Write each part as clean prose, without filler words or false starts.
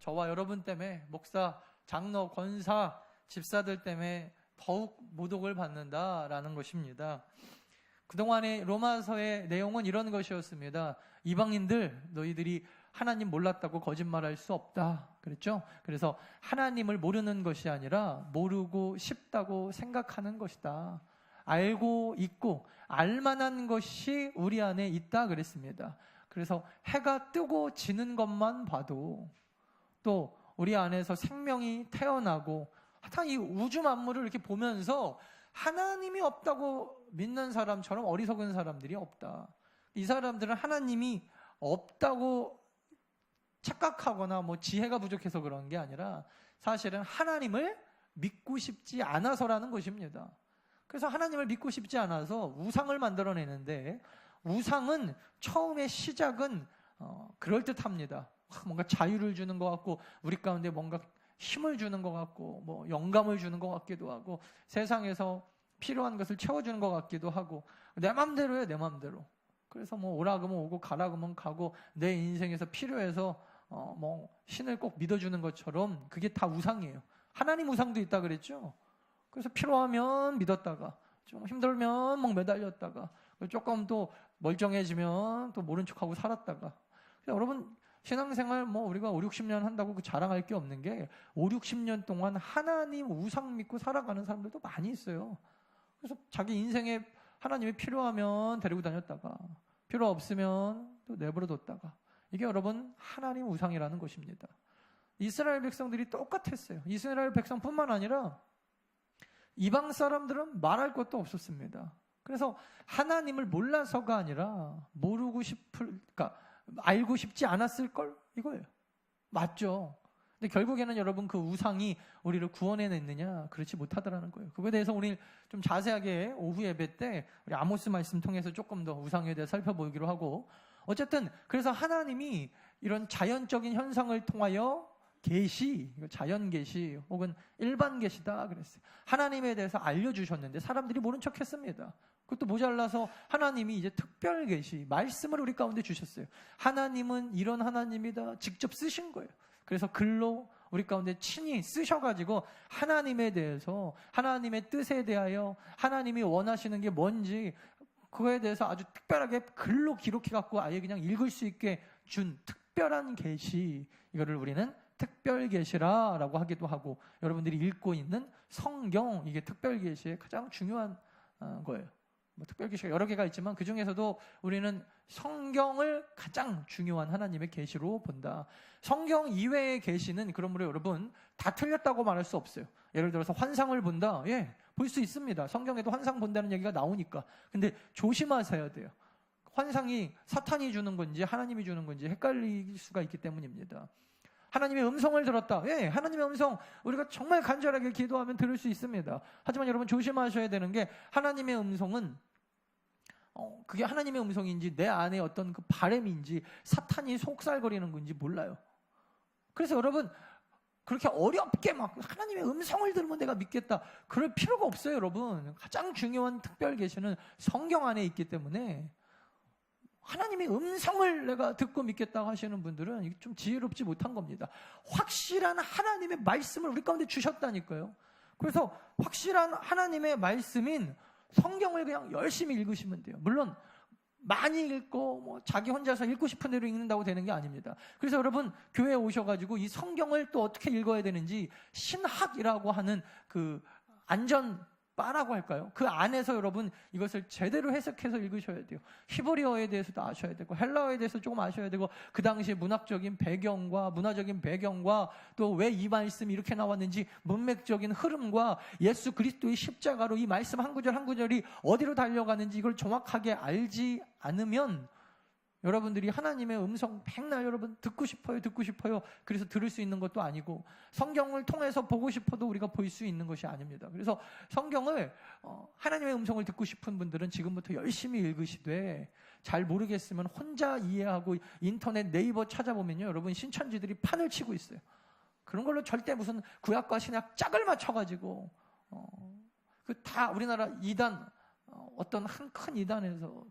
저와 여러분 때문에, 목사, 장로, 권사, 집사들 때문에 더욱 모독을 받는다라는 것입니다. 그동안의 로마서의 내용은 이런 것이었습니다. 이방인들, 너희들이 하나님 몰랐다고 거짓말할 수 없다 그랬죠. 그래서 하나님을 모르는 것이 아니라 모르고 싶다고 생각하는 것이다. 알고 있고 알만한 것이 우리 안에 있다 그랬습니다. 그래서 해가 뜨고 지는 것만 봐도, 또 우리 안에서 생명이 태어나고 하여튼 이 우주 만물을 이렇게 보면서 하나님이 없다고 믿는 사람처럼 어리석은 사람들이 없다. 이 사람들은 하나님이 없다고 착각하거나 지혜가 부족해서 그런 게 아니라 사실은 하나님을 믿고 싶지 않아서라는 것입니다. 그래서 하나님을 믿고 싶지 않아서 우상을 만들어내는데, 우상은 처음에 시작은 그럴듯합니다. 뭔가 자유를 주는 것 같고, 우리 가운데 뭔가 힘을 주는 것 같고, 영감을 주는 것 같기도 하고, 세상에서 필요한 것을 채워주는 것 같기도 하고, 내 맘대로예요, 내 맘대로. 그래서 오라 그러면 오고 가라 그러면 가고, 내 인생에서 필요해서 신을 꼭 믿어주는 것처럼 그게 다 우상이에요. 하나님 우상도 있다 그랬죠. 그래서 필요하면 믿었다가, 좀 힘들면 매달렸다가, 조금 또 멀쩡해지면 또 모른 척하고 살았다가. 여러분, 신앙생활 우리가 5, 60년 한다고 자랑할 게 없는 게, 5, 60년 동안 하나님 우상 믿고 살아가는 사람들도 많이 있어요. 그래서 자기 인생에 하나님이 필요하면 데리고 다녔다가, 필요 없으면 또 내버려뒀다가. 이게 여러분 하나님 우상이라는 것입니다. 이스라엘 백성들이 똑같았어요. 이스라엘 백성뿐만 아니라 이방 사람들은 말할 것도 없었습니다. 그래서 하나님을 몰라서가 아니라 그러니까 알고 싶지 않았을 걸, 이거예요. 맞죠? 근데 결국에는 여러분 그 우상이 우리를 구원해냈느냐? 그렇지 못하더라는 거예요. 그거에 대해서 오늘 좀 자세하게 오후 예배 때 우리 아모스 말씀 통해서 조금 더 우상에 대해 살펴보기로 하고, 어쨌든 그래서 하나님이 이런 자연적인 현상을 통하여 계시, 자연 계시 혹은 일반 계시다 그랬어요. 하나님에 대해서 알려주셨는데 사람들이 모른 척했습니다. 그것도 모자라서 하나님이 이제 특별 계시, 말씀을 우리 가운데 주셨어요. 하나님은 이런 하나님이다, 직접 쓰신 거예요. 그래서 글로 우리 가운데 친히 쓰셔가지고 하나님에 대해서, 하나님의 뜻에 대하여, 하나님이 원하시는 게 뭔지 그거에 대해서 아주 특별하게 글로 기록해갖고 아예 그냥 읽을 수 있게 준 특별한 계시, 이거를 우리는 특별 계시라라고 하기도 하고, 여러분들이 읽고 있는 성경, 이게 특별 계시의 가장 중요한 거예요. 특별 계시가 여러 개가 있지만 그 중에서도 우리는 성경을 가장 중요한 하나님의 계시로 본다. 성경 이외의 계시는 그러므로 여러분 다 틀렸다고 말할 수 없어요. 예를 들어서 환상을 본다, 볼 수 있습니다. 성경에도 환상 본다는 얘기가 나오니까. 근데 조심하셔야 돼요. 환상이 사탄이 주는 건지 하나님이 주는 건지 헷갈릴 수가 있기 때문입니다. 하나님의 음성을 들었다. 하나님의 음성 우리가 정말 간절하게 기도하면 들을 수 있습니다. 하지만 여러분 조심하셔야 되는 게, 하나님의 음성은 그게 하나님의 음성인지 내 안에 어떤 그 바램인지 사탄이 속살거리는 건지 몰라요. 그래서 여러분 그렇게 어렵게 하나님의 음성을 들으면 내가 믿겠다, 그럴 필요가 없어요. 여러분 가장 중요한 특별 계시는 성경 안에 있기 때문에, 하나님의 음성을 내가 듣고 믿겠다고 하시는 분들은 좀 지혜롭지 못한 겁니다. 확실한 하나님의 말씀을 우리 가운데 주셨다니까요. 그래서 확실한 하나님의 말씀인 성경을 그냥 열심히 읽으시면 돼요. 물론 많이 읽고 자기 혼자서 읽고 싶은 대로 읽는다고 되는 게 아닙니다. 그래서 여러분 교회에 오셔가지고 이 성경을 또 어떻게 읽어야 되는지, 신학이라고 하는 그 안전바라고 할까요? 그 안에서 여러분 이것을 제대로 해석해서 읽으셔야 돼요. 히브리어에 대해서도 아셔야 되고 헬라어에 대해서 조금 아셔야 되고, 그 당시 문학적인 배경과 문화적인 배경과 또 왜 이 말씀이 이렇게 나왔는지 문맥적인 흐름과 예수 그리스도의 십자가로 이 말씀 한 구절 한 구절이 어디로 달려가는지 이걸 정확하게 알지 않으면 여러분들이 하나님의 음성 백날 여러분 듣고 싶어요 그래서 들을 수 있는 것도 아니고, 성경을 통해서 보고 싶어도 우리가 볼 수 있는 것이 아닙니다. 그래서 성경을 하나님의 음성을 듣고 싶은 분들은 지금부터 열심히 읽으시되, 잘 모르겠으면 혼자 이해하고 인터넷 네이버 찾아보면요, 여러분 신천지들이 판을 치고 있어요. 그런 걸로 절대 무슨 구약과 신약 짝을 맞춰가지고 그 다 우리나라 이단, 어떤 한 큰 이단에서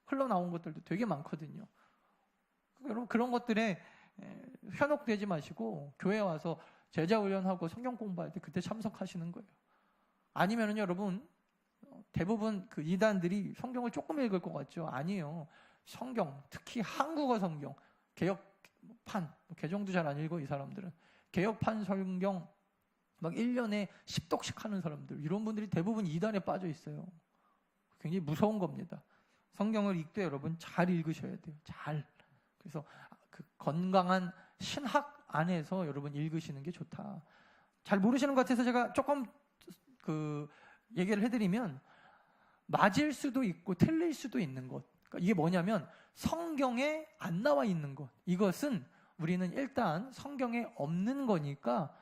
흘러나온 것들도 되게 많거든요. 여러분 그런 것들에 현혹되지 마시고 교회 와서 제자훈련하고 성경 공부할 때 그때 참석하시는 거예요. 아니면은 여러분 대부분 그 이단들이 성경을 조금 읽을 것 같죠? 아니에요. 성경, 특히 한국어 성경, 개혁판, 개정도 잘 안 읽어 이 사람들은. 개혁판 성경 막 1년에 10독씩 하는 사람들, 이런 분들이 대부분 이단에 빠져 있어요. 굉장히 무서운 겁니다. 성경을 읽되 여러분 잘 읽으셔야 돼요. 잘. 그래서 그 건강한 신학 안에서 여러분 읽으시는 게 좋다. 잘 모르시는 것 같아서 제가 조금 그 얘기를 해드리면, 맞을 수도 있고 틀릴 수도 있는 것. 그러니까 이게 뭐냐면 성경에 안 나와 있는 것. 이것은 우리는 일단 성경에 없는 거니까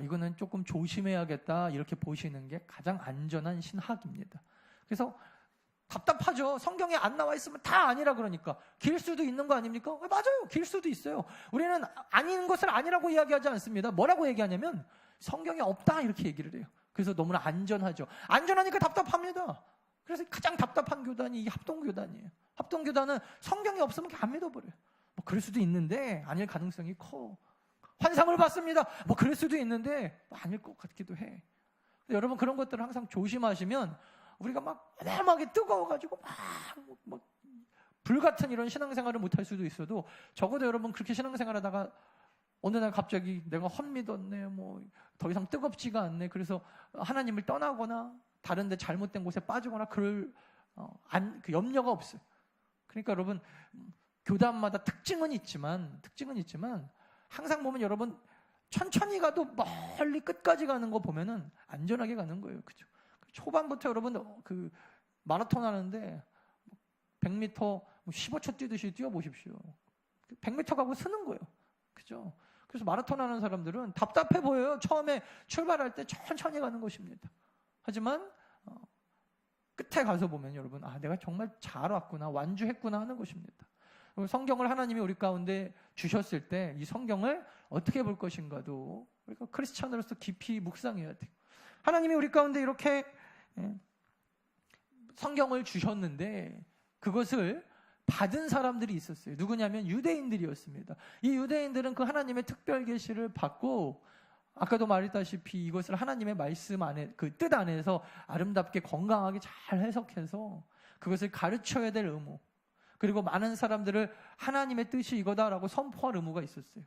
이거는 조금 조심해야겠다, 이렇게 보시는 게 가장 안전한 신학입니다. 그래서 답답하죠. 성경에 안 나와 있으면 다 아니라 그러니까. 길 수도 있는 거 아닙니까? 맞아요. 길 수도 있어요. 우리는 아닌 것을 아니라고 이야기하지 않습니다. 뭐라고 얘기하냐면 성경에 없다, 이렇게 얘기를 해요. 그래서 너무나 안전하죠. 안전하니까 답답합니다. 그래서 가장 답답한 교단이 이 합동교단이에요. 합동교단은 성경이 없으면 안 믿어버려요. 뭐 그럴 수도 있는데 아닐 가능성이 커. 환상을 봤습니다. 뭐 그럴 수도 있는데 아닐 것 같기도 해. 여러분 그런 것들을 항상 조심하시면 우리가 막 어마어마하게 뜨거워가지고 막 불같은 이런 신앙생활을 못할 수도 있어도, 적어도 여러분 그렇게 신앙생활하다가 어느 날 갑자기 내가 헛믿었네, 뭐 더 이상 뜨겁지가 않네, 그래서 하나님을 떠나거나 다른 데 잘못된 곳에 빠지거나 그럴 그 염려가 없어요. 그러니까 여러분 교단마다 특징은 있지만 항상 보면 여러분 천천히 가도 멀리 끝까지 가는 거 보면은 안전하게 가는 거예요. 그죠? 초반부터 여러분 그 마라톤 하는데 100m 15초 뛰듯이 뛰어보십시오. 100m 가고 쓰는 거예요. 그죠? 그래서 마라톤 하는 사람들은 답답해 보여요. 처음에 출발할 때 천천히 가는 것입니다. 하지만 끝에 가서 보면 여러분 내가 정말 잘 왔구나, 완주했구나 하는 것입니다. 성경을 하나님이 우리 가운데 주셨을 때 이 성경을 어떻게 볼 것인가도 우리가 크리스찬으로서 깊이 묵상해야 돼요. 하나님이 우리 가운데 이렇게 성경을 주셨는데 그것을 받은 사람들이 있었어요. 누구냐면 유대인들이었습니다. 이 유대인들은 그 하나님의 특별 계시를 받고, 아까도 말했다시피 이것을 하나님의 말씀 안에, 그 뜻 안에서 아름답게 건강하게 잘 해석해서 그것을 가르쳐야 될 의무, 그리고 많은 사람들을 하나님의 뜻이 이거다라고 선포할 의무가 있었어요.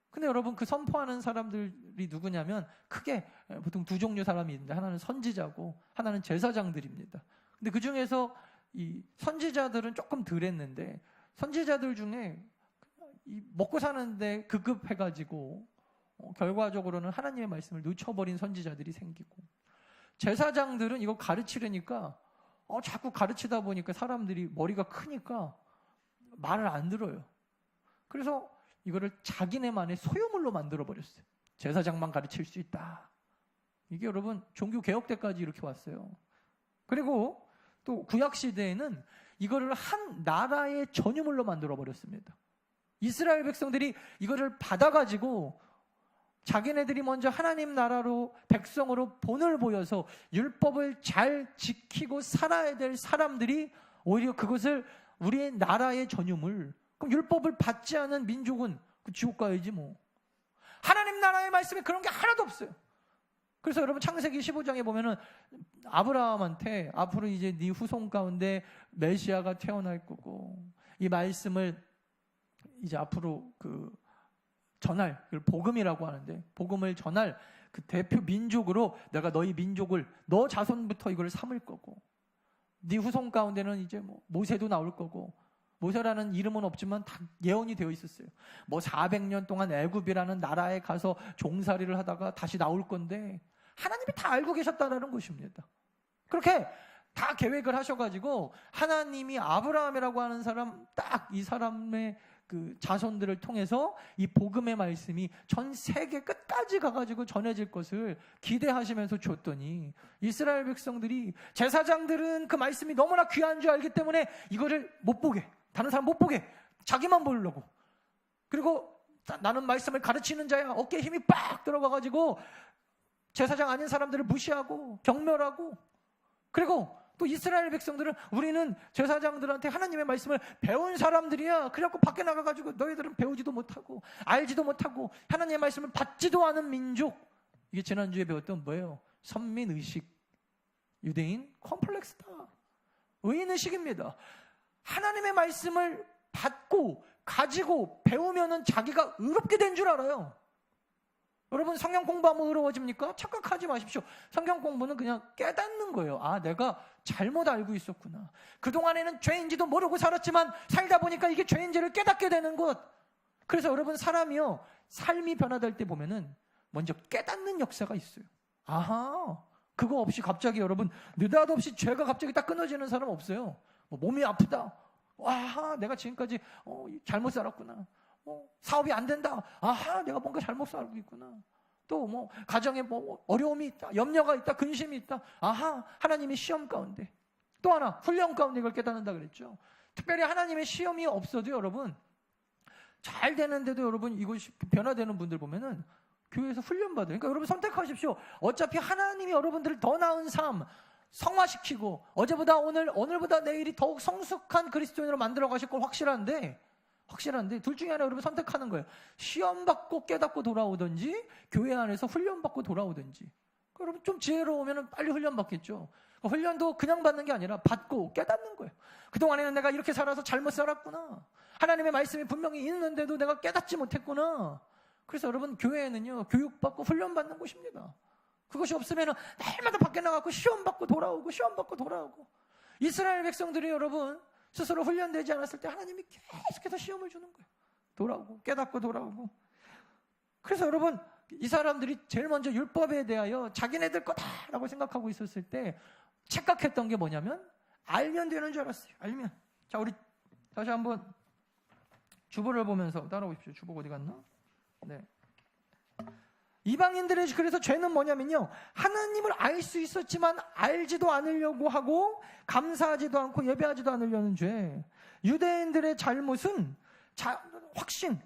근데 여러분 그 선포하는 사람들이 누구냐면 크게 보통 두 종류 사람이 있는데, 하나는 선지자고 하나는 제사장들입니다. 근데 그 중에서 이 선지자들은 조금 덜 했는데, 선지자들 중에 먹고 사는데 급급해가지고 결과적으로는 하나님의 말씀을 놓쳐버린 선지자들이 생기고, 제사장들은 이거 가르치려니까 자꾸 가르치다 보니까 사람들이 머리가 크니까 말을 안 들어요. 그래서 이거를 자기네만의 소유물로 만들어버렸어요. 제사장만 가르칠 수 있다. 이게 여러분 종교개혁 때까지 이렇게 왔어요. 그리고 또 구약시대에는 이거를 한 나라의 전유물로 만들어버렸습니다. 이스라엘 백성들이 이거를 받아가지고 자기네들이 먼저 하나님 나라로, 백성으로 본을 보여서 율법을 잘 지키고 살아야 될 사람들이 오히려 그것을 우리의 나라의 전유물, 그럼 율법을 받지 않은 민족은 그 지옥 가야지 뭐. 하나님 나라의 말씀에 그런 게 하나도 없어요. 그래서 여러분 창세기 15장에 보면은 아브라함한테 앞으로 이제 네 후손 가운데 메시아가 태어날 거고, 이 말씀을 이제 앞으로 그 전할, 그걸 복음이라고 하는데, 복음을 전할 그 대표 민족으로 내가 너희 민족을, 너 자손부터 이걸 삼을 거고, 네 후손 가운데는 이제 뭐 모세도 나올 거고, 모세라는 이름은 없지만 다 예언이 되어 있었어요. 뭐 400년 동안 애굽이라는 나라에 가서 종살이를 하다가 다시 나올 건데, 하나님이 다 알고 계셨다라는 것입니다. 그렇게 다 계획을 하셔가지고 하나님이 아브라함이라고 하는 사람, 딱 이 사람의 그 자손들을 통해서 이 복음의 말씀이 전 세계 끝까지 가가지고 전해질 것을 기대하시면서 줬더니, 이스라엘 백성들이, 제사장들은 그 말씀이 너무나 귀한 줄 알기 때문에 이거를 못 보게, 다른 사람 못 보게 자기만 보려고, 그리고 나는 말씀을 가르치는 자야, 어깨에 힘이 빡 들어가가지고 제사장 아닌 사람들을 무시하고 경멸하고, 그리고 또 이스라엘 백성들은 우리는 제사장들한테 하나님의 말씀을 배운 사람들이야. 그래갖고 밖에 나가가지고 너희들은 배우지도 못하고 알지도 못하고 하나님의 말씀을 받지도 않은 민족. 이게 지난주에 배웠던 뭐예요? 선민의식, 유대인 컴플렉스다. 의인의식입니다. 하나님의 말씀을 받고 가지고 배우면은 자기가 의롭게 된 줄 알아요. 여러분 성경 공부하면 의로워집니까? 착각하지 마십시오. 성경 공부는 그냥 깨닫는 거예요. 아, 내가 잘못 알고 있었구나. 그동안에는 죄인지도 모르고 살았지만 살다 보니까 이게 죄인지를 깨닫게 되는 것. 그래서 여러분 사람이요, 삶이 변화될 때 보면은 먼저 깨닫는 역사가 있어요. 아하, 그거 없이 갑자기 여러분 느닷없이 죄가 갑자기 딱 끊어지는 사람 없어요. 몸이 아프다. 아하, 내가 지금까지 잘못 살았구나. 사업이 안 된다. 아하, 내가 뭔가 잘못 살고 있구나. 또 가정에 어려움이 있다, 염려가 있다, 근심이 있다. 아하, 하나님의 시험 가운데. 또 하나, 훈련 가운데 이걸 깨닫는다 그랬죠. 특별히 하나님의 시험이 없어도 여러분 잘 되는데도 여러분 이것이 변화되는 분들 보면은 교회에서 훈련 받아요. 그러니까 여러분 선택하십시오. 어차피 하나님이 여러분들을 더 나은 삶 성화시키고 어제보다 오늘보다 내일이 더욱 성숙한 그리스도인으로 만들어 가실 걸 확실한데 둘 중에 하나 여러분 선택하는 거예요. 시험 받고 깨닫고 돌아오든지 교회 안에서 훈련 받고 돌아오든지. 여러분 좀 지혜로우면 빨리 훈련 받겠죠. 훈련도 그냥 받는 게 아니라 받고 깨닫는 거예요. 그동안에는 내가 이렇게 살아서 잘못 살았구나. 하나님의 말씀이 분명히 있는데도 내가 깨닫지 못했구나. 그래서 여러분 교회에는요, 교육받고 훈련받는 곳입니다. 그것이 없으면 날마다 밖에 나가고 시험 받고 돌아오고 이스라엘 백성들이 여러분 스스로 훈련되지 않았을 때 하나님이 계속해서 시험을 주는 거예요. 돌아오고 깨닫고 돌아오고. 그래서 여러분 이 사람들이 제일 먼저 율법에 대하여 자기네들 거다라고 생각하고 있었을 때 착각했던 게 뭐냐면 알면 되는 줄 알았어요. 알면. 자, 우리 다시 한번 주보를 보면서 따라오십시오. 주보가 어디 갔나? 네. 이방인들의 그래서 죄는 뭐냐면요, 하나님을 알 수 있었지만 알지도 않으려고 하고 감사하지도 않고 예배하지도 않으려는 죄. 유대인들의 잘못은 확신,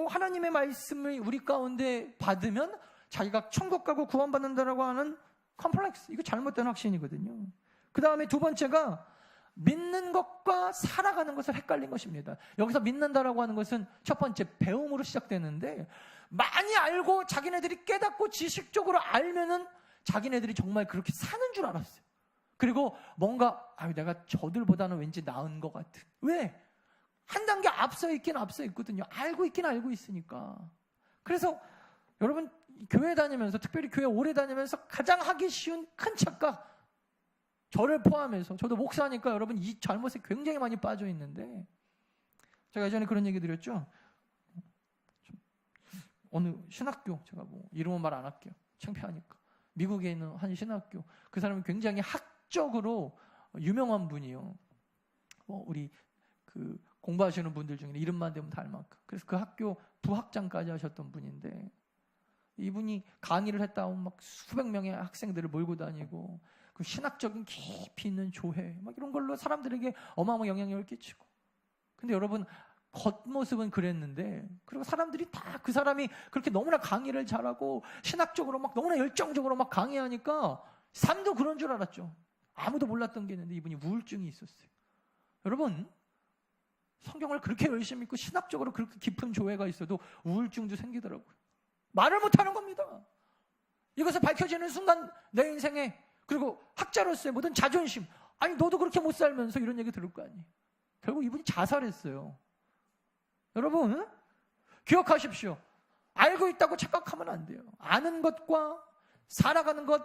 하나님의 말씀을 우리 가운데 받으면 자기가 천국 가고 구원받는다라고 하는 컴플렉스. 이거 잘못된 확신이거든요. 그 다음에 두 번째가 믿는 것과 살아가는 것을 헷갈린 것입니다. 여기서 믿는다라고 하는 것은 첫 번째 배움으로 시작되는데, 많이 알고 자기네들이 깨닫고 지식적으로 알면은 자기네들이 정말 그렇게 사는 줄 알았어요. 그리고 뭔가 내가 저들보다는 왠지 나은 것 같은. 왜? 한 단계 앞서 있거든요. 알고 있으니까. 그래서 여러분 교회 다니면서, 특별히 교회 오래 다니면서 가장 하기 쉬운 큰 착각, 저를 포함해서, 저도 목사니까 여러분 이 잘못에 굉장히 많이 빠져 있는데, 제가 예전에 그런 얘기 드렸죠. 어느 신학교, 제가 이름은 말 안 할게요. 창피하니까. 미국에 있는 한 신학교. 그 사람은 굉장히 학적으로 유명한 분이요. 우리 공부하시는 분들 중에 이름만 대면 다 알 만큼. 그래서 그 학교 부학장까지 하셨던 분인데, 이분이 강의를 했다 하면 막 수백 명의 학생들을 몰고 다니고, 그 신학적인 깊이 있는 조회, 막 이런 걸로 사람들에게 어마어마한 영향력을 끼치고. 근데 여러분, 겉모습은 그랬는데, 그리고 사람들이 다 그 사람이 그렇게 너무나 강의를 잘하고 신학적으로 막 너무나 열정적으로 막 강의하니까 삶도 그런 줄 알았죠. 아무도 몰랐던 게 있는데 이분이 우울증이 있었어요. 여러분, 성경을 그렇게 열심히 읽고 신학적으로 그렇게 깊은 조회가 있어도 우울증도 생기더라고요. 말을 못하는 겁니다. 이것을 밝혀지는 순간 내 인생에, 그리고 학자로서의 모든 자존심, 아니 너도 그렇게 못 살면서 이런 얘기 들을 거 아니에요. 결국 이분이 자살했어요. 여러분 기억하십시오. 알고 있다고 착각하면 안 돼요. 아는 것과 살아가는 것,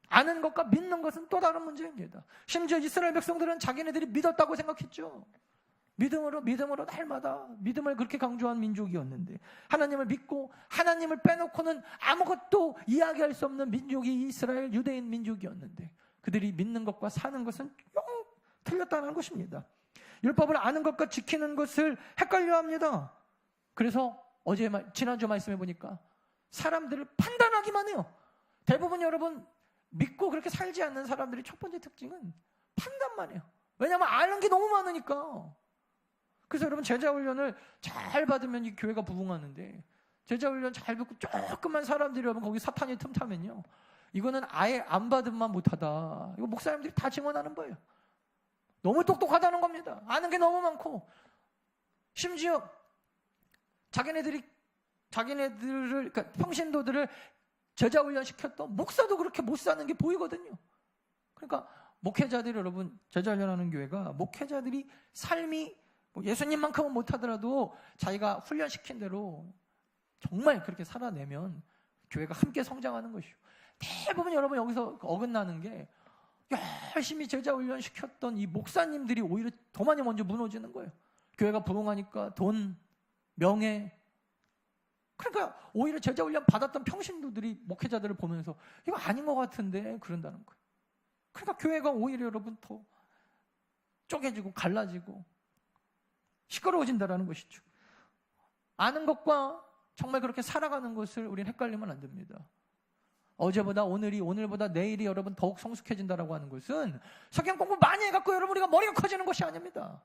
아는 것과 믿는 것은 또 다른 문제입니다. 심지어 이스라엘 백성들은 자기네들이 믿었다고 생각했죠. 믿음으로 날마다 믿음을 그렇게 강조한 민족이었는데, 하나님을 믿고 하나님을 빼놓고는 아무것도 이야기할 수 없는 민족이 이스라엘 유대인 민족이었는데, 그들이 믿는 것과 사는 것은 영 틀렸다는 것입니다. 율법을 아는 것과 지키는 것을 헷갈려 합니다. 그래서 지난주 말씀해 보니까 사람들을 판단하기만 해요. 대부분 여러분 믿고 그렇게 살지 않는 사람들의 첫 번째 특징은 판단만 해요. 왜냐하면 아는 게 너무 많으니까. 그래서 여러분 제자훈련을 잘 받으면 이 교회가 부흥하는데, 제자훈련 잘 받고 조금만 사람들이 여러분 거기 사탄이 틈타면요, 이거는 아예 안 받으면 못하다. 이거 목사님들이 다 증언하는 거예요. 너무 똑똑하다는 겁니다. 아는 게 너무 많고, 심지어 자기네들을, 그러니까 평신도들을 제자 훈련시켰던 목사도 그렇게 못 사는 게 보이거든요. 그러니까 목회자들이, 여러분, 제자 훈련하는 교회가 목회자들이 삶이 뭐 예수님만큼은 못하더라도 자기가 훈련시킨 대로 정말 그렇게 살아내면 교회가 함께 성장하는 것이죠. 대부분 여러분 여기서 어긋나는 게 열심히 제자 훈련시켰던 이 목사님들이 오히려 더 많이 먼저 무너지는 거예요. 교회가 부흥하니까 돈, 명예, 그러니까 오히려 제자 훈련 받았던 평신도들이 목회자들을 보면서 이거 아닌 것 같은데 그런다는 거예요. 그러니까 교회가 오히려 여러분 더 쪼개지고 갈라지고 시끄러워진다는 것이죠. 아는 것과 정말 그렇게 살아가는 것을 우리는 헷갈리면 안 됩니다. 어제보다 오늘이, 오늘보다 내일이 여러분 더욱 성숙해진다라고 하는 것은 성경 공부 많이 해갖고 여러분 우리가 머리가 커지는 것이 아닙니다.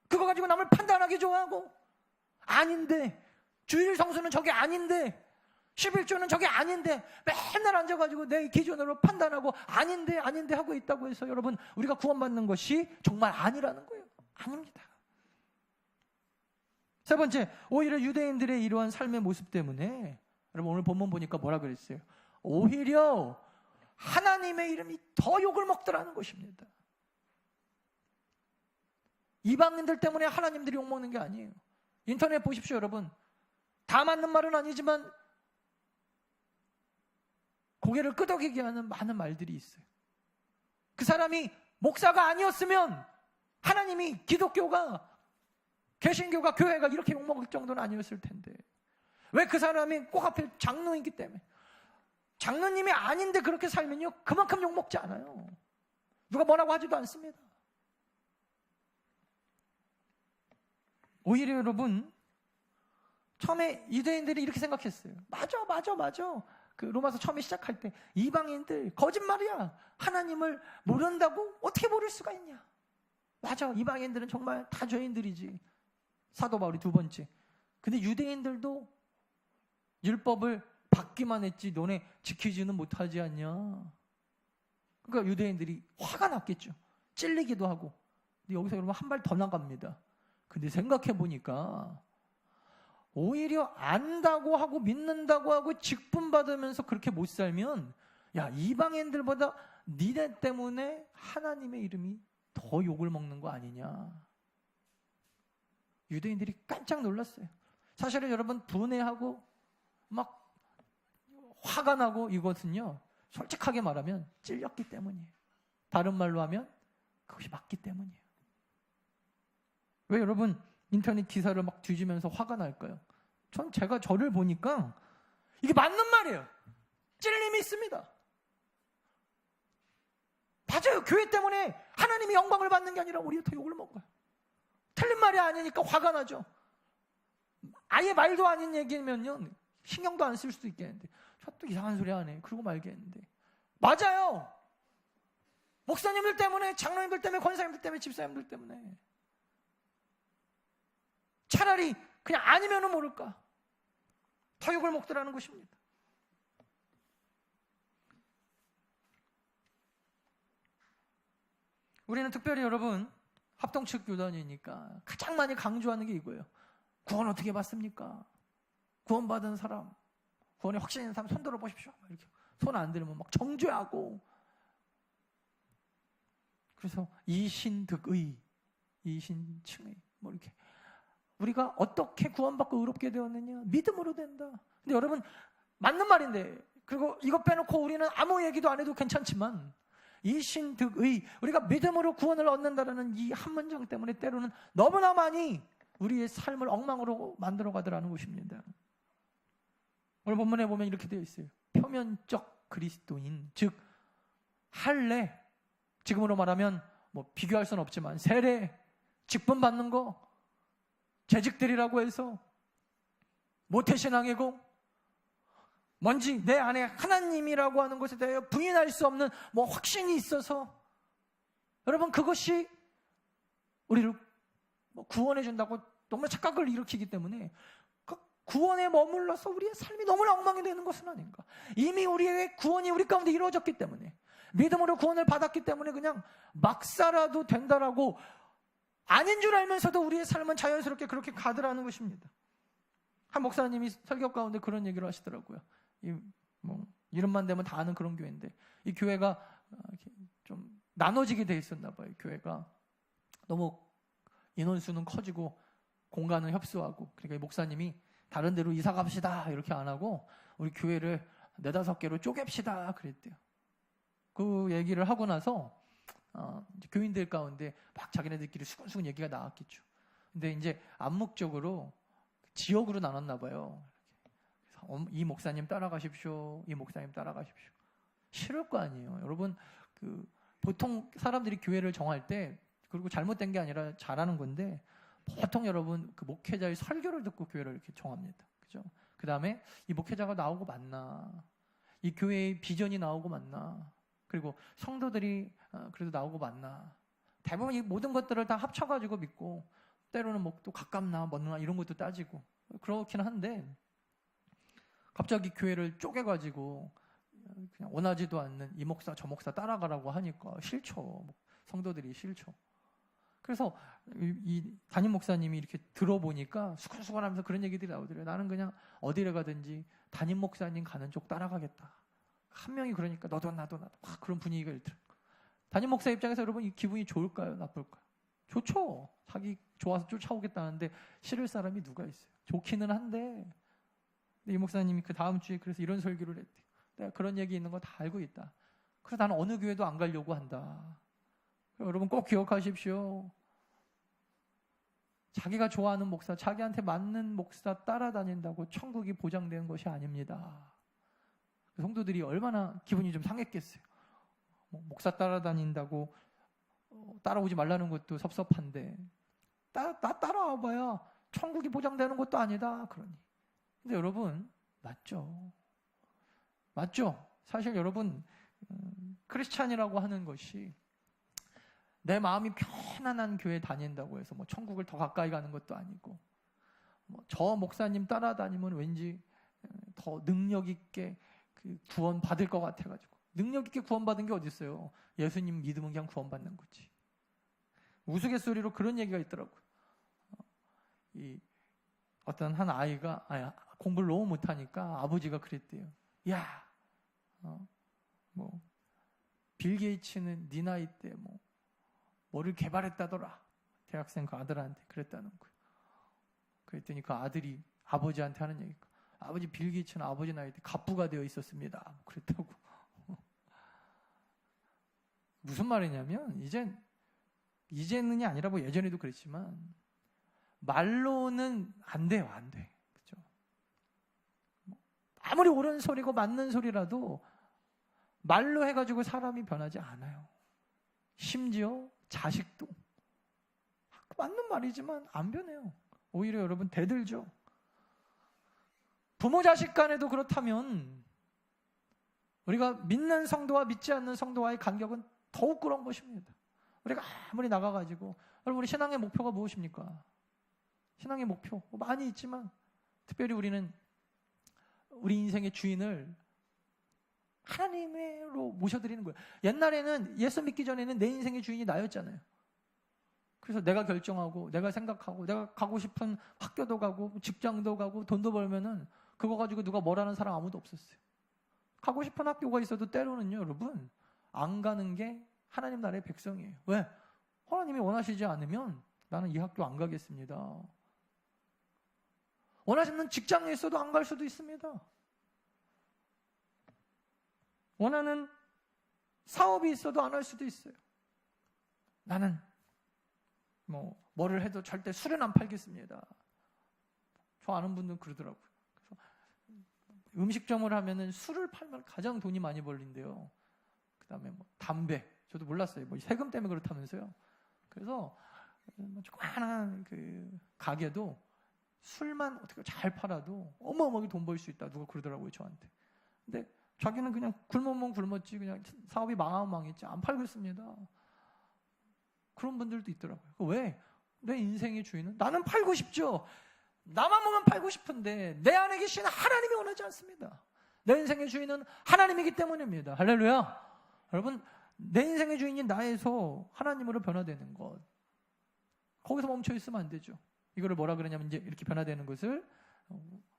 그거 가지고 남을 판단하기 좋아하고, 아닌데, 주일 성수는 저게 아닌데, 11조는 저게 아닌데, 맨날 앉아가지고 내 기준으로 판단하고 아닌데 하고 있다고 해서 여러분 우리가 구원받는 것이 정말 아니라는 거예요. 아닙니다. 세 번째, 오히려 유대인들의 이러한 삶의 모습 때문에, 여러분 오늘 본문 보니까 뭐라 그랬어요? 오히려 하나님의 이름이 더 욕을 먹더라는 것입니다. 이방인들 때문에 하나님들이 욕먹는 게 아니에요. 인터넷 보십시오, 여러분. 다 맞는 말은 아니지만 고개를 끄덕이게 하는 많은 말들이 있어요. 그 사람이 목사가 아니었으면 하나님이 기독교가, 개신교가, 교회가 이렇게 욕먹을 정도는 아니었을 텐데, 왜 그 사람이 꼭 하필 장로이기 때문에, 장로님이 아닌데 그렇게 살면요 그만큼 욕먹지 않아요. 누가 뭐라고 하지도 않습니다. 오히려 여러분 처음에 유대인들이 이렇게 생각했어요. 맞아. 그 로마서 처음에 시작할 때 이방인들 거짓말이야. 하나님을 모른다고 어떻게 모를 수가 있냐. 맞아, 이방인들은 정말 다 죄인들이지. 사도 바울이 두 번째. 근데 유대인들도 율법을 받기만 했지 너네 지키지는 못하지 않냐. 그러니까 유대인들이 화가 났겠죠. 찔리기도 하고. 근데 여기서 여러분 한 발 더 나갑니다. 근데 생각해 보니까 오히려 안다고 하고 믿는다고 하고 직분 받으면서 그렇게 못 살면, 야, 이방인들보다 니네 때문에 하나님의 이름이 더 욕을 먹는 거 아니냐. 유대인들이 깜짝 놀랐어요. 사실은 여러분 분해하고 막 화가 나고 이것은요 솔직하게 말하면 찔렸기 때문이에요. 다른 말로 하면 그것이 맞기 때문이에요. 왜 여러분 인터넷 기사를 막 뒤지면서 화가 날까요? 전 제가 저를 보니까 이게 맞는 말이에요. 찔림이 있습니다. 맞아요. 교회 때문에 하나님이 영광을 받는 게 아니라 우리가 더 욕을 먹어요. 틀린 말이 아니니까 화가 나죠. 아예 말도 아닌 얘기면요 신경도 안 쓸 수도 있겠는데, 저 또 이상한 소리 하네 그러고 말겠는데, 맞아요. 목사님들 때문에, 장로님들 때문에, 권사님들 때문에, 집사님들 때문에. 차라리 그냥 아니면은 모를까 더 욕을 먹더라는 것입니다. 우리는 특별히 여러분 합동측 교단이니까 가장 많이 강조하는 게 이거예요. 구원 어떻게 받습니까? 구원받은 사람, 구원에 확신 있는 사람 손 들어보십시오. 이렇게 손 안 들면 막 정죄하고. 그래서 이신득의, 이신칭의, 뭐 이렇게 우리가 어떻게 구원받고 의롭게 되었느냐? 믿음으로 된다. 근데 여러분 맞는 말인데, 그리고 이거 빼놓고 우리는 아무 얘기도 안 해도 괜찮지만, 이신득의, 우리가 믿음으로 구원을 얻는다라는 이 한 문장 때문에 때로는 너무나 많이 우리의 삶을 엉망으로 만들어 가더라는 것입니다. 오늘 본문에 보면 이렇게 되어 있어요. 표면적 그리스도인, 즉 할례, 지금으로 말하면 뭐 비교할 수는 없지만 세례, 직분 받는 거, 재직들이라고 해서 모태신앙이고, 뭔지 내 안에 하나님이라고 하는 것에 대해 부인할 수 없는 뭐 확신이 있어서, 여러분 그것이 우리를 뭐 구원해 준다고 너무 착각을 일으키기 때문에 구원에 머물러서 우리의 삶이 너무 엉망이 되는 것은 아닌가. 이미 우리의 구원이 우리 가운데 이루어졌기 때문에, 믿음으로 구원을 받았기 때문에 그냥 막 살아도 된다라고 아닌 줄 알면서도 우리의 삶은 자연스럽게 그렇게 가더라는 것입니다. 한 목사님이 설교 가운데 그런 얘기를 하시더라고요. 이름만 대면 다 아는 그런 교회인데, 이 교회가 좀 나눠지게 돼 있었나 봐요. 교회가 너무 인원수는 커지고 공간은 협소하고, 그러니까 이 목사님이 다른 데로 이사 갑시다 이렇게 안 하고 우리 교회를 4-5개로 쪼갭시다 그랬대요. 그 얘기를 하고 나서 교인들 가운데 막 자기네들끼리 수근수근 얘기가 나왔겠죠. 근데 이제 암묵적으로 지역으로 나눴나 봐요. 그래서 이 목사님 따라가십시오. 이 목사님 따라가십시오. 싫을 거 아니에요. 여러분, 보통 사람들이 교회를 정할 때, 그리고 잘못된 게 아니라 잘하는 건데, 보통 여러분 그 목회자의 설교를 듣고 교회를 이렇게 정합니다. 그죠? 그 다음에 이 목회자가 나오고 맞나, 이 교회의 비전이 나오고 맞나, 그리고 성도들이 그래도 나오고 맞나. 대부분 이 모든 것들을 다 합쳐가지고 믿고, 때로는 뭐 또 가깝나 먼나 이런 것도 따지고 그렇긴 한데, 갑자기 교회를 쪼개가지고 그냥 원하지도 않는 이 목사 저 목사 따라가라고 하니까 싫죠. 성도들이 싫죠. 그래서 이 담임 목사님이 이렇게 들어보니까 수근수근하면서 그런 얘기들이 나오더래요. 나는 그냥 어디를 가든지 담임 목사님 가는 쪽 따라가겠다. 한 명이 그러니까 너도 나도 막 그런 분위기가 일더라고요. 담임 목사 입장에서 여러분 이 기분이 좋을까요? 나쁠까요? 좋죠. 자기 좋아서 쫓아오겠다는데 싫을 사람이 누가 있어요? 좋기는 한데, 이 목사님이 그 다음 주에 그래서 이런 설교를 했대요. 내가 그런 얘기 있는 거 다 알고 있다. 그래서 나는 어느 교회도 안 가려고 한다. 여러분 꼭 기억하십시오. 자기가 좋아하는 목사, 자기한테 맞는 목사 따라다닌다고 천국이 보장되는 것이 아닙니다. 성도들이 얼마나 기분이 좀 상했겠어요. 목사 따라다닌다고 따라오지 말라는 것도 섭섭한데, 나 따라와봐야 천국이 보장되는 것도 아니다. 그러니. 근데 여러분, 맞죠? 사실 여러분, 크리스찬이라고 하는 것이 내 마음이 편안한 교회 다닌다고 해서 천국을 더 가까이 가는 것도 아니고, 저 목사님 따라다니면 왠지 더 능력 있게 구원 받을 것 같아가지고. 능력 있게 구원 받은 게 어디 있어요? 예수님 믿으면 그냥 구원 받는 거지. 우스갯소리로 그런 얘기가 있더라고요. 어떤 한 아이가 공부를 너무 못하니까 아버지가 그랬대요. 야, 빌 게이츠는 네 나이 때 뭐를 개발했다더라. 대학생 그 아들한테 그랬다는 거예요. 그랬더니 그 아들이 아버지한테 하는 얘기가, 아버지 빌 게이츠는 아버지 나이 때 갑부가 되어 있었습니다. 그랬다고. 무슨 말이냐면, 이제는이 아니라 예전에도 그랬지만, 말로는 안 돼요, 안 돼. 그죠? 아무리 옳은 소리고 맞는 소리라도 말로 해가지고 사람이 변하지 않아요. 심지어 자식도 맞는 말이지만 안 변해요. 오히려 여러분 대들죠. 부모 자식 간에도 그렇다면 우리가 믿는 성도와 믿지 않는 성도와의 간격은 더욱 그런 것입니다. 우리가 아무리 나가가지고, 여러분 우리 신앙의 목표가 무엇입니까? 신앙의 목표 많이 있지만 특별히 우리는 우리 인생의 주인을 하나님으로 모셔드리는 거예요. 옛날에는 예수 믿기 전에는 내 인생의 주인이 나였잖아요. 그래서 내가 결정하고 내가 생각하고 내가 가고 싶은 학교도 가고 직장도 가고 돈도 벌면은 그거 가지고 누가 뭐라는 사람 아무도 없었어요. 가고 싶은 학교가 있어도 때로는요, 여러분 안 가는 게 하나님 나라의 백성이에요. 왜? 하나님이 원하시지 않으면 나는 이 학교 안 가겠습니다. 원하시는 직장에 있어도 안 갈 수도 있습니다. 원하는 사업이 있어도 안 할 수도 있어요. 나는 뭐를 해도 절대 술은 안 팔겠습니다. 저 아는 분들은 그러더라고요. 그래서 음식점을 하면은 술을 팔면 가장 돈이 많이 벌린대요. 그 다음에 담배, 저도 몰랐어요. 세금 때문에 그렇다면서요. 그래서 조그마한 가게도 술만 어떻게 잘 팔아도 어마어마하게 돈 벌 수 있다. 누가 그러더라고요, 저한테. 근데 자기는 그냥 굶으면 굶었지, 그냥 사업이 망하면 망했지, 안 팔고 있습니다. 그런 분들도 있더라고요. 왜? 내 인생의 주인은 나는 팔고 싶죠. 나만 보면 팔고 싶은데 내 안에 계신 하나님이 원하지 않습니다. 내 인생의 주인은 하나님이기 때문입니다. 할렐루야. 여러분, 내 인생의 주인이 나에서 하나님으로 변화되는 것, 거기서 멈춰 있으면 안 되죠. 이거를 뭐라 그러냐면 이제 이렇게 변화되는 것을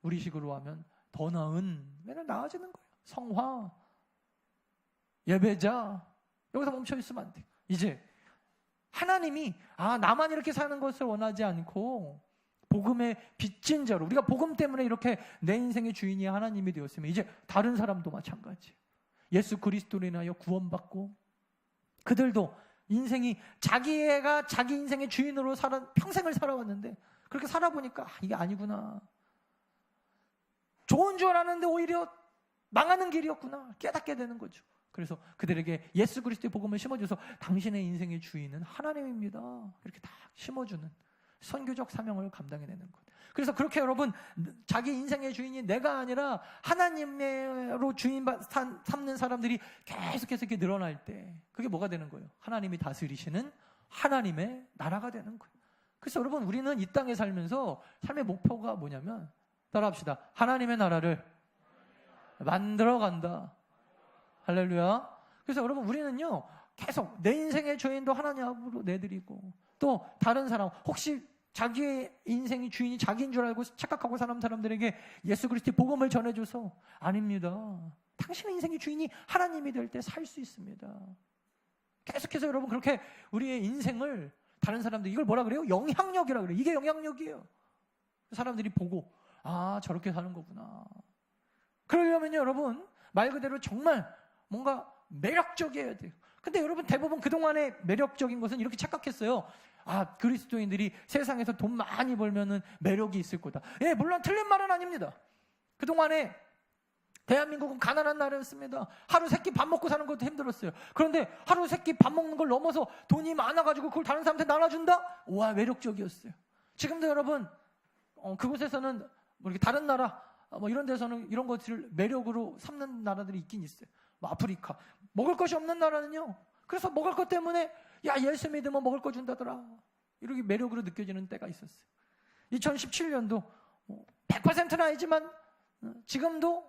우리식으로 하면 더 나은, 맨날 나아지는 거예요. 성화, 예배자, 여기서 멈춰 있으면 안 돼요. 이제 하나님이 나만 이렇게 사는 것을 원하지 않고 복음의 빚진 자로, 우리가 복음 때문에 이렇게 내 인생의 주인이 하나님이 되었으면 이제 다른 사람도 마찬가지예요. 예수 그리스도로 인하여 구원받고 그들도 인생이 자기가 자기 인생의 주인으로 평생을 살아왔는데 그렇게 살아보니까 이게 아니구나, 좋은 줄 알았는데 오히려 망하는 길이었구나 깨닫게 되는 거죠. 그래서 그들에게 예수 그리스도의 복음을 심어줘서 당신의 인생의 주인은 하나님입니다, 이렇게 다 심어주는 선교적 사명을 감당해내는 것. 그래서 그렇게 여러분, 자기 인생의 주인이 내가 아니라 하나님으로 주인 삼는 사람들이 계속해서 이렇게 늘어날 때 그게 뭐가 되는 거예요? 하나님이 다스리시는 하나님의 나라가 되는 거예요. 그래서 여러분, 우리는 이 땅에 살면서 삶의 목표가 뭐냐면, 따라합시다. 하나님의 나라를 만들어간다. 할렐루야. 그래서 여러분, 우리는요 계속 내 인생의 주인도 하나님 앞으로 내드리고, 또 다른 사람, 혹시 자기의 인생의 주인이 자기인 줄 알고 착각하고 사는 사람들에게 예수 그리스도의 복음을 전해줘서, 아닙니다, 당신의 인생의 주인이 하나님이 될 때 살 수 있습니다. 계속해서 여러분 그렇게 우리의 인생을 다른 사람들, 이걸 뭐라 그래요? 영향력이라고 그래요. 이게 영향력이에요. 사람들이 보고 저렇게 사는 거구나. 그러려면요 여러분, 말 그대로 정말 뭔가 매력적이어야 돼요. 근데 여러분, 대부분 그동안의 매력적인 것은 이렇게 착각했어요. 그리스도인들이 세상에서 돈 많이 벌면은 매력이 있을 거다. 예, 물론 틀린 말은 아닙니다. 그동안에 대한민국은 가난한 나라였습니다. 하루 세 끼 밥 먹고 사는 것도 힘들었어요. 그런데 하루 세 끼 밥 먹는 걸 넘어서 돈이 많아가지고 그걸 다른 사람한테 나눠준다? 와, 매력적이었어요. 지금도 여러분, 그곳에서는 뭐 이렇게 다른 나라, 이런 데서는 이런 것들을 매력으로 삼는 나라들이 있긴 있어요. 아프리카. 먹을 것이 없는 나라는요, 그래서 먹을 것 때문에 예수 믿으면 먹을 거 준다더라, 이렇게 매력으로 느껴지는 때가 있었어요. 2017년도 100%는 아니지만 지금도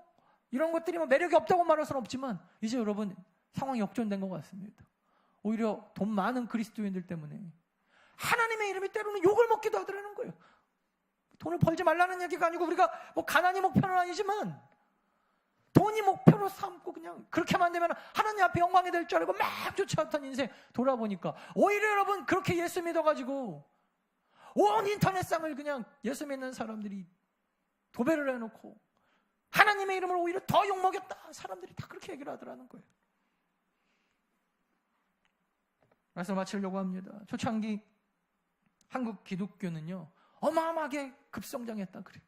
이런 것들이 매력이 없다고 말할 수는 없지만 이제 여러분 상황이 역전된 것 같습니다. 오히려 돈 많은 그리스도인들 때문에 하나님의 이름이 때로는 욕을 먹기도 하더라는 거예요. 돈을 벌지 말라는 얘기가 아니고, 우리가 가난이 목표는 아니지만 돈이 목표로 삼고 그냥 그렇게만 되면 하나님 앞에 영광이 될 줄 알고 막 쫓아왔던 인생 돌아보니까, 오히려 여러분 그렇게 예수 믿어가지고 온 인터넷상을 그냥 예수 믿는 사람들이 도배를 해놓고 하나님의 이름으로 오히려 더 욕먹였다, 사람들이 다 그렇게 얘기를 하더라는 거예요. 말씀을 마치려고 합니다. 초창기 한국 기독교는요 어마어마하게 급성장했다 그래요.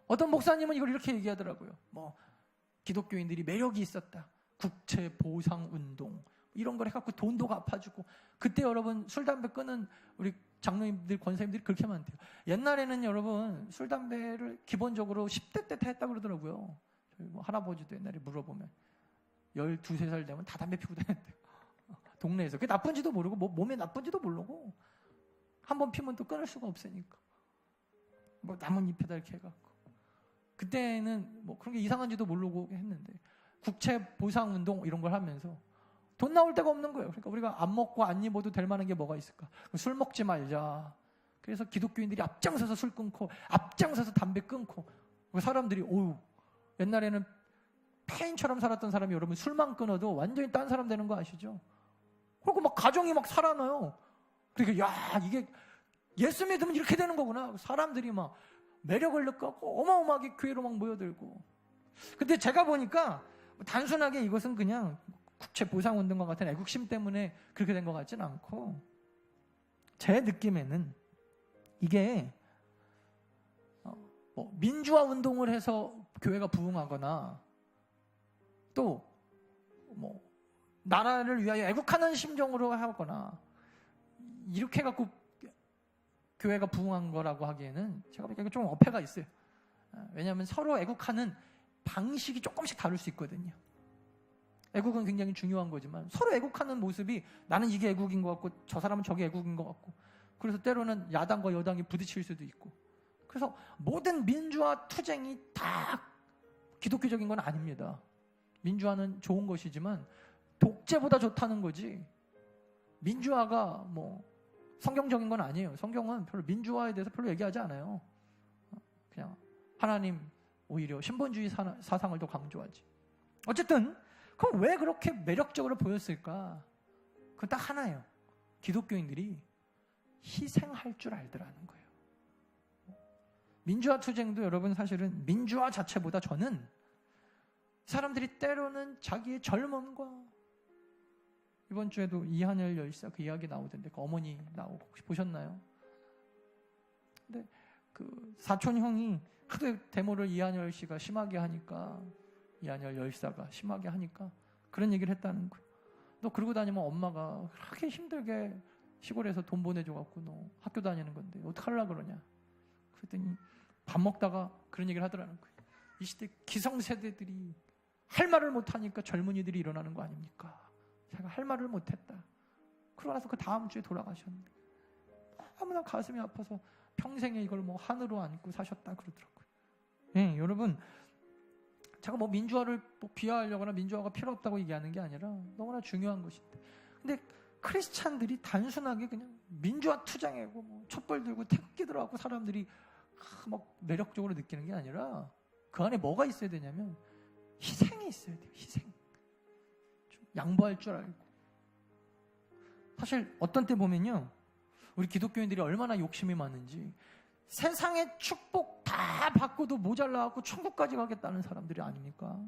어떤 목사님은 이걸 이렇게 얘기하더라고요. 기독교인들이 매력이 있었다. 국채 보상 운동 이런 걸 해갖고 돈도 갚아주고, 그때 여러분 술 담배 끊은 우리 장로님들, 권사님들이 그렇게 많대요. 옛날에는 여러분 술 담배를 기본적으로 10대 때 했다고 그러더라고요. 저희 할아버지도 옛날에 물어보면 12, 13살 되면 다 담배 피고 다녔대요. 동네에서. 그게 나쁜지도 모르고 몸에 나쁜지도 모르고, 한번 피면 또 끊을 수가 없으니까 나뭇잎에다 이렇게 해갖고, 그때는 그런 게 이상한지도 모르고 했는데, 국채 보상 운동 이런 걸 하면서 돈 나올 데가 없는 거예요. 그러니까 우리가 안 먹고 안 입어도 될 만한 게 뭐가 있을까? 술 먹지 말자. 그래서 기독교인들이 앞장서서 술 끊고, 앞장서서 담배 끊고, 사람들이 옛날에는 폐인처럼 살았던 사람이 여러분 술만 끊어도 완전히 딴 사람 되는 거 아시죠? 그리고 가정이 살아나요. 그러니까 이게 예수 믿으면 이렇게 되는 거구나. 사람들이 매력을 느끼고 어마어마하게 교회로 모여들고. 근데 제가 보니까 단순하게 이것은 그냥 국채 보상 운동과 같은 애국심 때문에 그렇게 된 것 같지는 않고, 제 느낌에는 이게 민주화 운동을 해서 교회가 부흥하거나, 또 나라를 위하여 애국하는 심정으로 하거나 이렇게 해갖고 교회가 부흥한 거라고 하기에는 제가 보기에는 좀 어폐가 있어요. 왜냐하면 서로 애국하는 방식이 조금씩 다를 수 있거든요. 애국은 굉장히 중요한 거지만 서로 애국하는 모습이, 나는 이게 애국인 것 같고 저 사람은 저게 애국인 것 같고, 그래서 때로는 야당과 여당이 부딪힐 수도 있고, 그래서 모든 민주화 투쟁이 다 기독교적인 건 아닙니다. 민주화는 좋은 것이지만 독재보다 좋다는 거지, 민주화가 뭐 성경적인 건 아니에요. 성경은 별로 민주화에 대해서 별로 얘기하지 않아요. 그냥 하나님 오히려 신본주의 사상을 더 강조하지. 어쨌든 그럼 왜 그렇게 매력적으로 보였을까? 그건 딱 하나예요. 기독교인들이 희생할 줄 알더라는 거예요. 민주화 투쟁도 여러분 사실은 민주화 자체보다 저는 사람들이 때로는 자기의 젊음과, 이번 주에도 이한열 열사 그 이야기 나오던데 그 어머니 나오고 혹시 보셨나요? 근데 그 사촌 형이 하도 데모를 이한열 씨가 심하게 하니까, 이한열 열사가 심하게 하니까 그런 얘기를 했다는 거예요. 너 그러고 다니면 엄마가 그렇게 힘들게 시골에서 돈 보내줘갖고 너 학교 다니는 건데 어떡하려고 그러냐. 그랬더니 밥 먹다가 그런 얘기를 하더라는 거예요. 이 시대 기성세대들이 할 말을 못하니까 젊은이들이 일어나는 거 아닙니까? 제가 할 말을 못했다. 그러고 나서 그 다음 주에 돌아가셨는데 너무나 가슴이 아파서 평생에 이걸 뭐 한으로 안고 사셨다 그러더라고요. 예, 여러분, 제가 뭐 민주화를 뭐 비하하려거나 민주화가 필요 없다고 얘기하는 게 아니라 너무나 중요한 것인데, 근데 크리스찬들이 단순하게 그냥 민주화 투쟁하고 뭐 촛불 들고 태극기 들어가고 사람들이 막 매력적으로 느끼는 게 아니라 그 안에 뭐가 있어야 되냐면 희생이 있어야 돼요. 희생. 좀 양보할 줄 알고. 사실 어떤 때 보면요, 우리 기독교인들이 얼마나 욕심이 많은지, 세상의 축복 다 받고도 모자라갖고 천국까지 가겠다는 사람들이 아닙니까?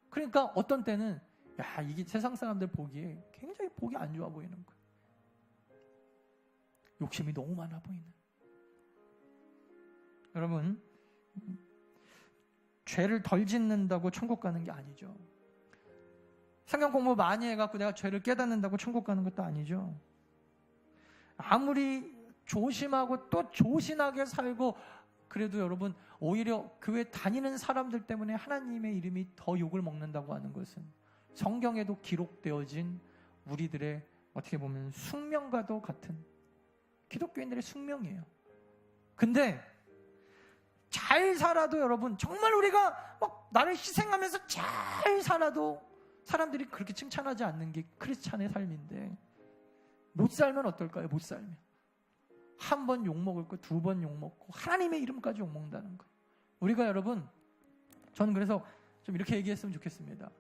그러니까 어떤 때는 야, 이게 세상 사람들 보기에 굉장히 보기 안 좋아 보이는 거예요. 욕심이 너무 많아 보이는. 여러분, 죄를 덜 짓는다고 천국 가는 게 아니죠. 성경 공부 많이 해갖고 내가 죄를 깨닫는다고 천국 가는 것도 아니죠. 아무리 조심하고 또 조신하게 살고 그래도 여러분, 오히려 교회 다니는 사람들 때문에 하나님의 이름이 더 욕을 먹는다고 하는 것은 성경에도 기록되어진 우리들의 어떻게 보면 숙명과도 같은 기독교인들의 숙명이에요. 근데 잘 살아도 여러분, 정말 우리가 막 나를 희생하면서 잘 살아도 사람들이 그렇게 칭찬하지 않는 게 크리스찬의 삶인데, 못 살면 어떨까요? 못 살면 한 번 욕먹을 거 두 번 욕먹고 하나님의 이름까지 욕먹는다는 거예요. 우리가 여러분, 저는 그래서 좀 이렇게 얘기했으면 좋겠습니다.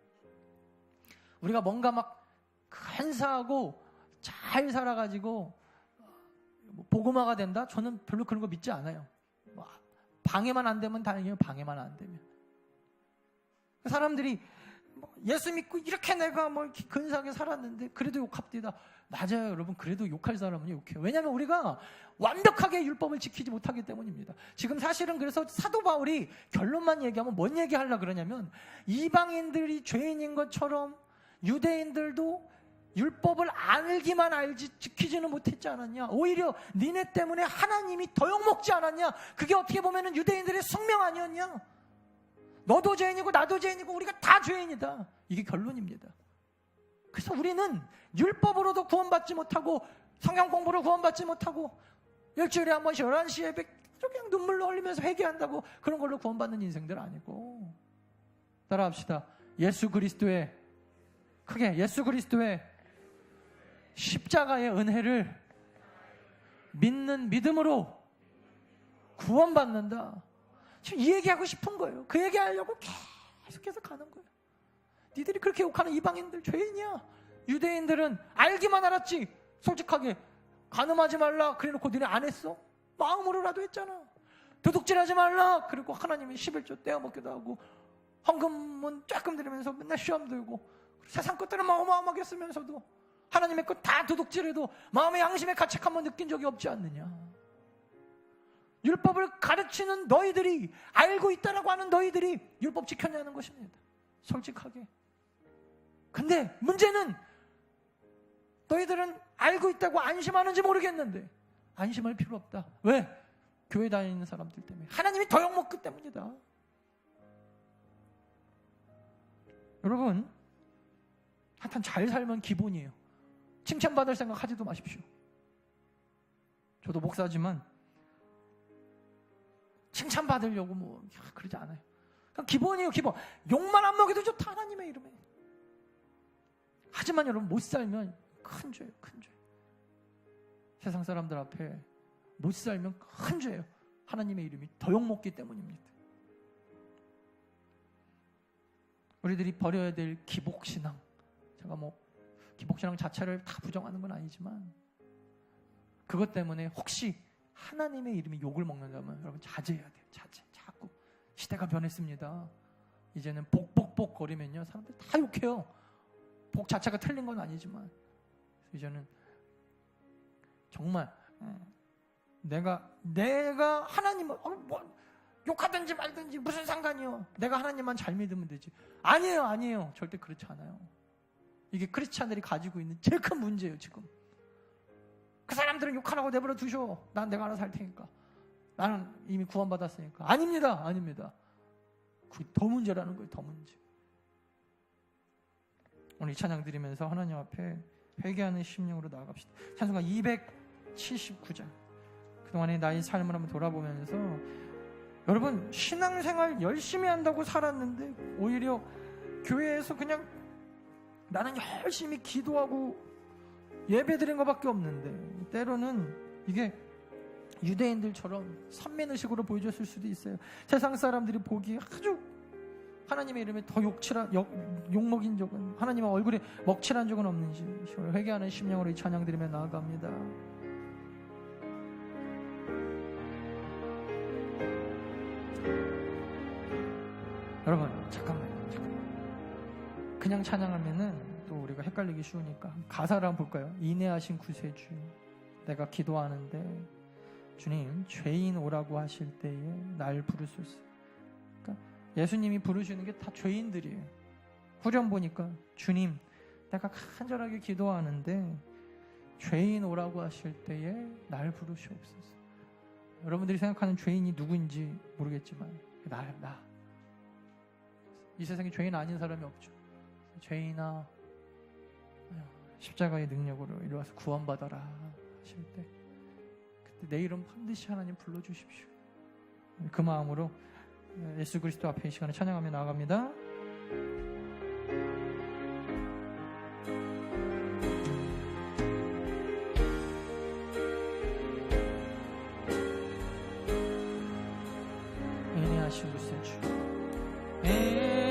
우리가 뭔가 막 간사하고 잘 살아가지고 복음화가 된다? 저는 별로 그런 거 믿지 않아요. 방해만 안 되면 다행이에요. 방해만 안 되면. 사람들이 예수 믿고 이렇게 내가 뭐 이렇게 근사하게 살았는데 그래도 욕합디다. 맞아요, 여러분. 그래도 욕할 사람은 욕해요. 왜냐하면 우리가 완벽하게 율법을 지키지 못하기 때문입니다. 지금 사실은 그래서 사도 바울이 결론만 얘기하면 뭔 얘기하려고 그러냐면, 이방인들이 죄인인 것처럼 유대인들도 율법을 알기만 알지 지키지는 못했지 않았냐. 오히려 니네 때문에 하나님이 더 욕먹지 않았냐. 그게 어떻게 보면 유대인들의 숙명 아니었냐. 너도 죄인이고 나도 죄인이고 우리가 다 죄인이다. 이게 결론입니다. 그래서 우리는 율법으로도 구원받지 못하고 성경 공부로 구원받지 못하고 일주일에 한 번씩 11시 예배 그냥 눈물로 흘리면서 회개한다고 그런 걸로 구원받는 인생들 아니고, 따라합시다. 예수 그리스도의, 크게 예수 그리스도의 십자가의 은혜를 믿는 믿음으로 구원받는다. 지금 이 얘기하고 싶은 거예요. 그 얘기하려고 계속해서 가는 거예요. 니들이 그렇게 욕하는 이방인들 죄인이야. 유대인들은 알기만 알았지. 솔직하게 간음하지 말라 그래놓고 니네 안 했어? 마음으로라도 했잖아. 도둑질하지 말라 그리고 하나님이 11조 떼어먹기도 하고 헌금은 조금 드리면서 맨날 시험 들고 세상 것들은 어마어마하게 쓰면서도 하나님의 것 다 도둑질해도 마음의 양심의 가책 한번 느낀 적이 없지 않느냐. 율법을 가르치는 너희들이, 알고 있다라고 하는 너희들이 율법 지켰냐는 것입니다. 솔직하게. 근데 문제는 너희들은 알고 있다고 안심하는지 모르겠는데 안심할 필요 없다. 왜? 교회 다니는 사람들 때문에. 하나님이 더 욕먹기 때문이다. 여러분, 하여튼 잘 살면 기본이에요. 칭찬받을 생각 하지도 마십시오. 저도 목사지만 칭찬받으려고 그러지 않아요. 그냥 기본이에요, 기본. 욕만 안 먹여도 좋다, 하나님의 이름에. 하지만 여러분, 못 살면 큰 죄예요, 큰 죄. 세상 사람들 앞에 못 살면 큰 죄예요. 하나님의 이름이 더 욕먹기 때문입니다. 우리들이 버려야 될 기복신앙, 제가 기복신앙 자체를 다 부정하는 건 아니지만 그것 때문에 혹시 하나님의 이름이 욕을 먹는다면 여러분 자제해야 돼요. 자꾸. 시대가 변했습니다. 이제는 복복복 거리면요, 사람들 다 욕해요. 복 자체가 틀린 건 아니지만 이제는 정말 내가 하나님을 욕하든지 말든지 무슨 상관이요. 내가 하나님만 잘 믿으면 되지. 아니에요. 절대 그렇지 않아요. 이게 크리스찬들이 가지고 있는 제일 큰 문제예요, 지금. 그 사람들은 욕하라고 내버려 두셔. 난 내가 알아서 할 테니까. 나는 이미 구원받았으니까. 아닙니다. 그게 더 문제라는 거예요, 더 문제. 오늘 이 찬양 드리면서 하나님 앞에 회개하는 심령으로 나아갑시다. 찬송가 279장. 그동안의 나의 삶을 한번 돌아보면서 여러분, 신앙생활 열심히 한다고 살았는데 오히려 교회에서 그냥 나는 열심히 기도하고 예배드린 것밖에 없는데 때로는 이게 유대인들처럼 선민의식으로 보여줬을 수도 있어요. 세상 사람들이 보기에 아주 하나님의 이름에 더 욕먹인 적은, 하나님의 얼굴에 먹칠한 적은 없는지 회개하는 심령으로 이 찬양 드리며 나아갑니다. 여러분 잠깐만요. 그냥 찬양하면은 또 우리가 헷갈리기 쉬우니까 가사를 한번 볼까요? 인내하신 구세주, 내가 기도하는데 주님 죄인 오라고 하실 때에 날 부르소서. 그러니까 예수님이 부르시는 게 다 죄인들이에요. 후렴 보니까 주님 내가 간절하게 기도하는데 죄인 오라고 하실 때에 날 부르시옵소서. 여러분들이 생각하는 죄인이 누구인지 모르겠지만 나. 이 세상에 죄인 아닌 사람이 없죠. 죄인아 십자가의 능력으로 이리 와서 구원받아라 하실 때 그때 내 이름 반드시 하나님 불러주십시오. 그 마음으로 예수 그리스도 앞에 이 시간에 찬양하며 나아갑니다. 인내하신 구세주, 인내하신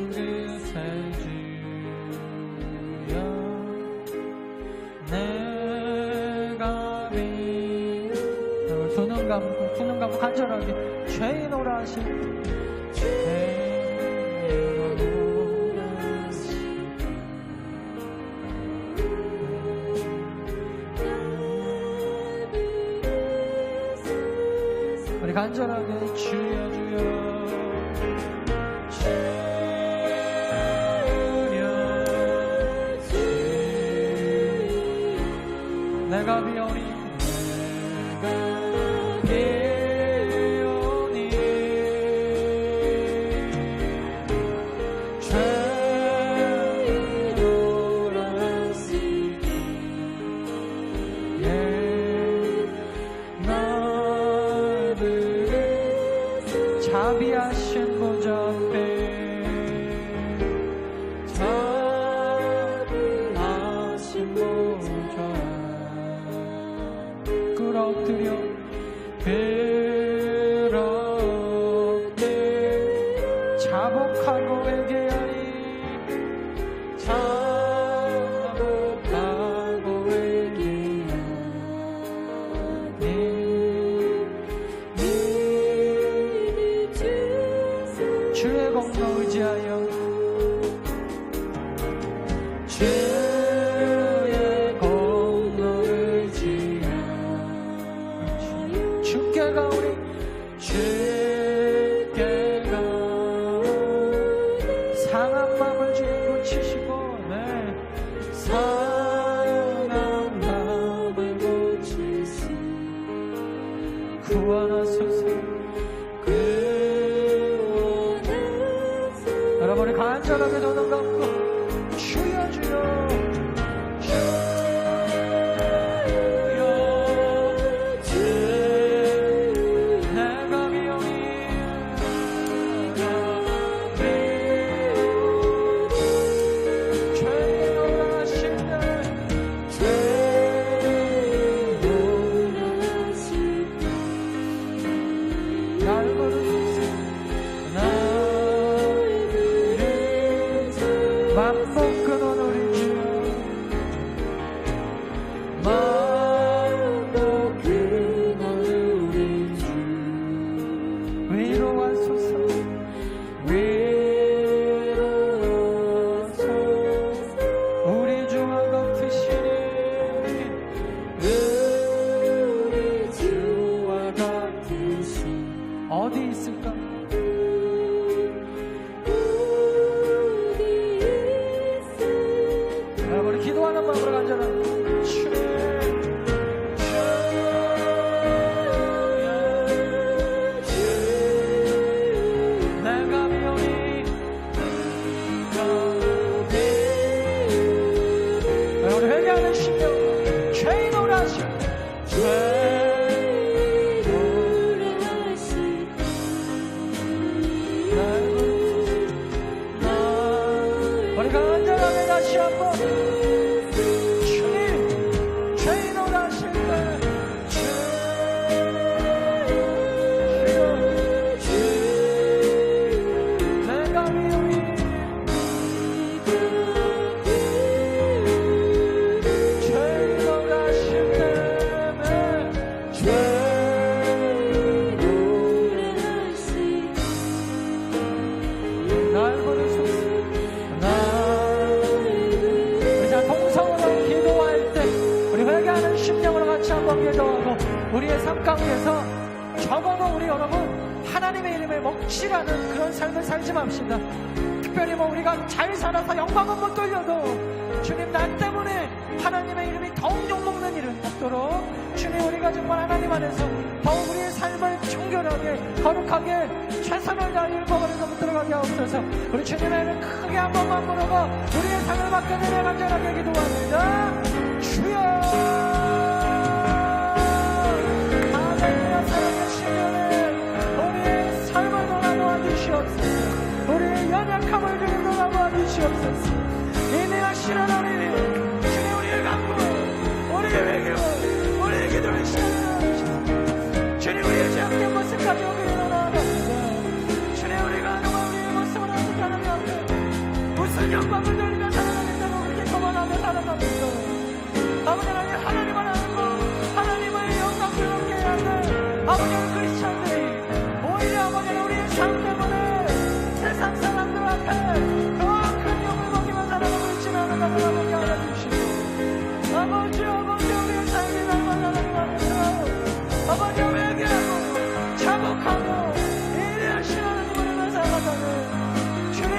구세주여, 내가 눈은 감고 간절하게 죄인 오라 하실 우리 간절하게 주여 내가 비오니 자비하신 보좌 앞에 자비하신 보좌 끌어들여 그렇게 자복하고 회개하리 자복하고 회개하리 주의 공로 의지하여 주의 공로 의지하여 주께 가오리 주께 가오리 상한 마음을 주님 고치시고 상한 마음을 고치시 구원하소서. 여러분이 간절하게 눈을 감고 주여 주여 주여 주여 기도합니다. 우리 기도하는 마음으로 간절합니다. 내가 비오니 우리 회개하는 심령 죄인으로 하시 우리가 간절하게 다시 한번 주님 죄인으로 하실 때 내가 미움이 죄인으로 하실 때에 날 부르소서. 회개하는 심령으로 같이 한번 기도하고 우리의 삶 가운데서 적어도 우리 여러분 하나님의 이름에 먹칠하는 그런 삶을 살지 맙시다. 특별히 우리가 잘 살아서 영광은 못 돌려도 주님 나 때문에 하나님의 이름이 더욱 욕먹는 일은 없도록 주님 우리가 정말 하나님 안에서 더욱 우리의 삶을 정결하게 거룩하게 최선을 다해 일복으로 못 들어가게 하옵소서. 우리 주님의 이름 크게 한 번만 부르고 우리의 삶을 바꿔내려 간절하게 기도합니다. 주여 하나님의 사랑하시면은 우리의 삶을 돌아보아 주시옵소서. 우리의 연약함을 주님 돌아보아 주시옵소서. 인내하시는 우리 주님 우리의 간구 우리의 회개 우리의 기도를 시작하시옵소서. 주님 우리의 죄악된 모습까지 오기를 나아갑니다. 주님 우리가 정말 우리의 모습을 어떻게 하느냐 무슨 영광을 돌리며 살아가겠다고 그렇게 거만하며 살아갑니다. 아버지 하나님 하나님을 하나님의 영광스럽게 해야 돼. 아버지 크리스찬들이 오히려 아버지 우리의 삶 때문에 세상 사람들 앞에 더 큰 욕을 먹이며 살아가고 있지는 않은가를 아버지 알아주시고 아버지 우리의 삶이 날마다 하나님 앞에서 아버지 회개하고 자복하고 인내하시는 하나님을 살아가는 주님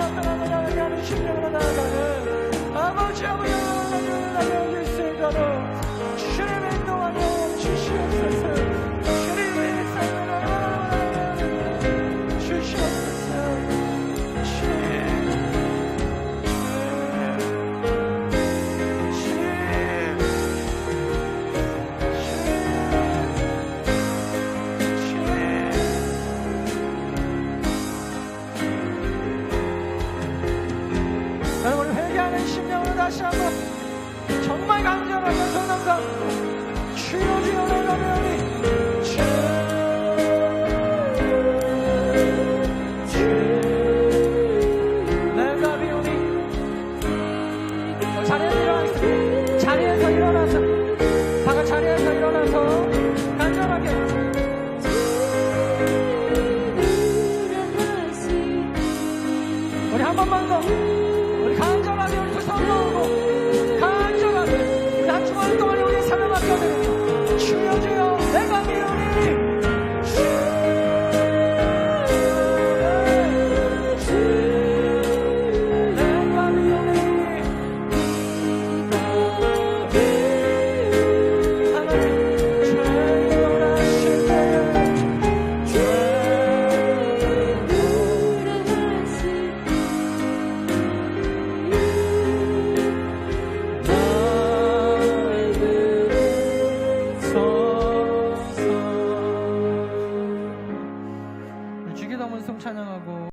앞에 나아가게 하는 심령으로 나아가는 아버지 알려줄 수 있도록 주님의 인도하여 주시옵소서. 주님의 삶을 알아주시옵소서. 여러분 회개하는 심령으로 다시 한번 정말 간절하게 손을 감고 주여 주여 내가 배우니 내가 배우니 자리에서 일어나서 다가 자리에서 일어나서 간절하게 우리 한 번만 더 우리 간절하게 우리 두 손 모으고